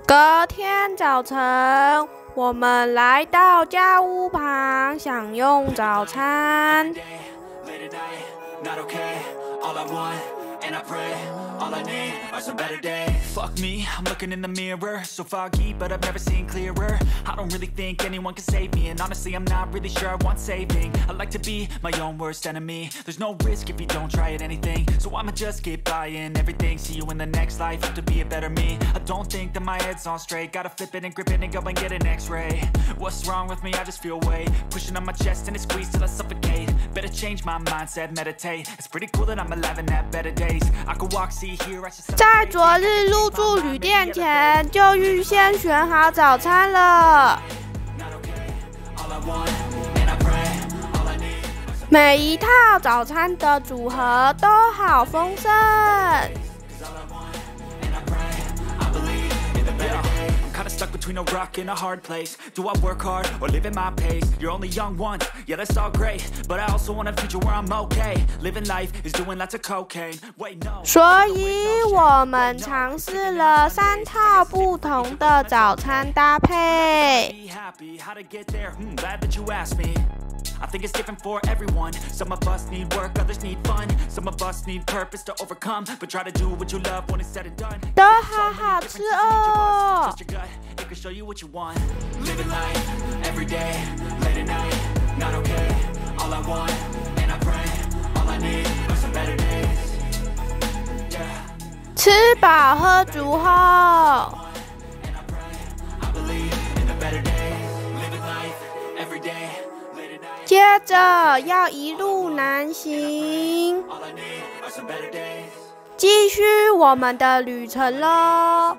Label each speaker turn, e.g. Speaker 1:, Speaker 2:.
Speaker 1: 隔天早晨，我们来到家屋旁享用早餐。
Speaker 2: Fuck me, I'm looking in the mirror. So foggy, but I've never seen clearer. I don't really think anyone can save me. And honestly, I'm not really sure I want saving. I like to be my own worst enemy. There's no risk if you don't try at anything. So I'ma just keep buying everything. See you in the next life, have to be a better me. I don't think that my head's on straight. Gotta flip it and grip it and go and get an x-ray. What's wrong with me? I just feel weight pushing on my chest and it squeezes till I suffocate. Better change my mindset, meditate. It's pretty cool that I'm alive and have better days. I could walk, see, hear, I should
Speaker 1: 在昨日入住旅店前，就预先选好早餐了。每一套早餐的组合都好丰盛。
Speaker 2: Stuck between a rock and a hard place. Do I work hard or live at my pace? You're only young once, yeah, that's all great. But I also want a future where I'm okay. Living life is doing lots of cocaine. Wait, no.
Speaker 1: 所以我们尝试了3套不同的早餐搭配。
Speaker 2: I think it's different for everyone. Some of us need work, others need fun. Some of us need purpose to overcome. But try to do what you love when it's said and done.
Speaker 1: 都好好吃哦。
Speaker 2: Trust your gut, it can show you what you want. Living life, every day, late at night, not okay. All I want, and I pray, all I need are some better days. Yeah.
Speaker 1: 吃饱喝足后，
Speaker 2: And I pray, I believe in the better days. Living life, every day.
Speaker 1: 接着要一路南行，继续我们的旅程咯。